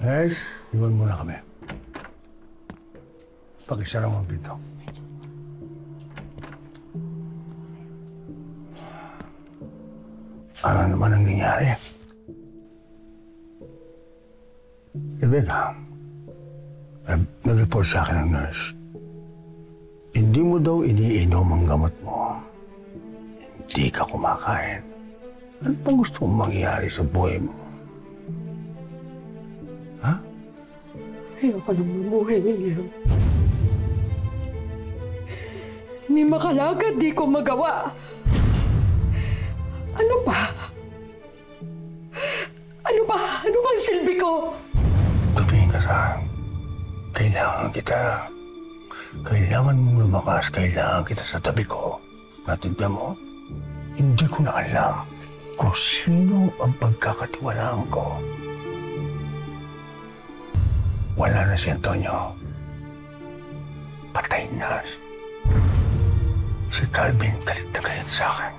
Guys, iwan muna kami. Pakisara mo ang pinto. Ano naman ang nangyari? Rebecca, nag-report sa akin ng nurse. Hindi mo daw iniinom ang gamot mo. Hindi ka kumakain. Ano bang gusto mong mangyari sa buhay mo? Ha? Ayoko nang mabuhay, William. Ni makalagad, di ko magawa. Ano pa? Ano pa? Ano bang silbi ko? Tumingin ka sa akin. Kailangan kita. Kailangan mong lumakas. Kailangan kita sa tabi ko. Natindihan mo? Hindi ko na alam kung sino ang pagkakatiwalaan ko. Wala na si Antonio. Patay na. Si Calvin galit na galit sa akin.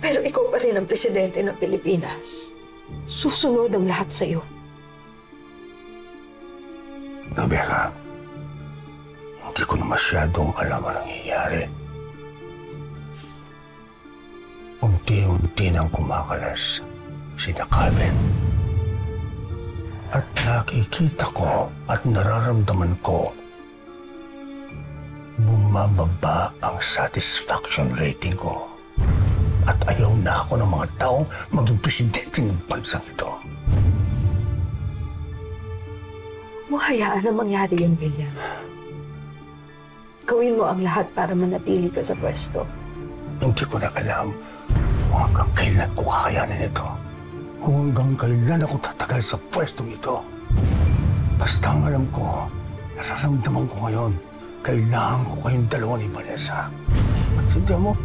Pero ikaw pa rin ang presidente ng Pilipinas. Susunod ang lahat sa'yo. Rebecca, hindi ko na masyadong alam ang nangyayari. Unti-unti nang kumakalas sina Calvin. At nakikita ko at nararamdaman ko bumababa ang satisfaction rating ko. At ayaw na ako ng mga taong maging presidente ng bansang ito. Mo hayaan na mangyari yun, William. Gawin mo ang lahat para manatili ka sa pwesto. Hindi ko na alam kung hanggang kailan ko kakayanin ito. Kung hanggang kailan ako tatagal sa pwestong ito. Basta ang alam ko, nararamdaman ko ngayon, kailangan ko kayong dalawa ni Vanessa. At sindihan mo,